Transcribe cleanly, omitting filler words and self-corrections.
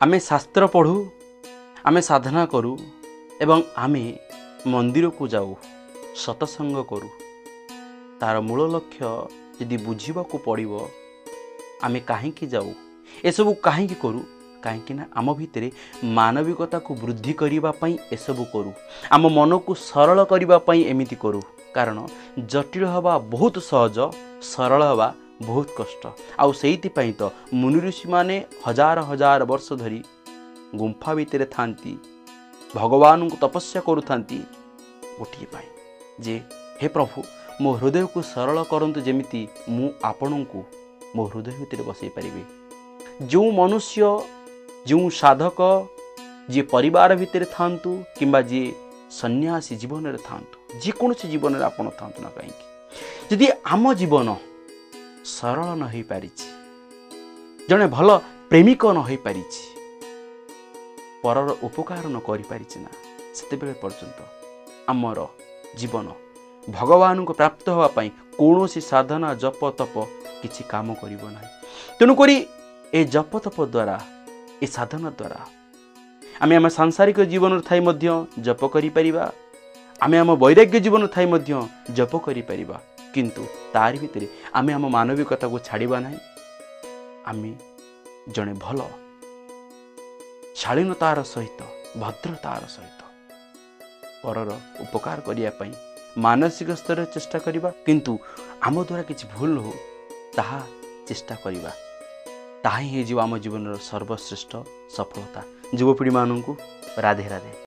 आमे शास्त्र पढ़ू, आमे साधना करूँ एवं आमे मंदिर को जाऊ सत्संग करूँ। तार मूल लक्ष्य यदि बुझा पड़ो आमे कहीं जाऊ एसबू कहीं करूँ कहीं आम भितर मानविकता को वृद्धि करने एसबू करूँ। आम मन को सरल करने एमती करूँ। कारण जटिल हवा बहुत सहज, सरल हवा बहुत कष्ट। आउ सेइथिपाई तो मुनि ऋषि माने हजार हजार वर्ष धरी गुंफा भितर थांती, भगवान को तपस्या करुथांती गोटे पाई जे हे प्रभु मो हृदय को सरल करंतु जेमिति मु आपण को मो हृदय भितर बसई पारिबे। जो मनुष्य जो साधक जी परिवार भितर थांतु किंबा जी सन्यासी जीवन में थांतु जेकोसी जीवन में आपण थांतु ना कहीं यदि आम जीवन सरल न हो पारि, जड़े भल प्रेमिक न हो पारि, परर उपकार न करि पारिछि ना सेतेबेले पर्यंत आमर जीवन भगवान को प्राप्त होगा पाई कौन सी साधना जप तप किछि काम करिबो नाही। तेणुकरी ए जप तप द्वारा ए साधना द्वारा आमे आम सांसारिक जीवन थाई मध्य जप करि परिबा, आमे आम वैराग्य जीवन थाई मध्य जप करि परिबा। किंतु तारि भितरे आमे आम मानविकता को छाड़िबा नाही। आमे जणे भल शालीनतार सहित भद्रतार सहित परर उपकार करिया पई मानसिक स्तर चेष्टा करिबा, किंतु आम द्वारा किछि भूल हो ताहा चेष्टा करिबा। ताही हे जीव आम जीवन सर्वश्रेष्ठ सफलता। युवपीढ़ी मानू राधे राधे।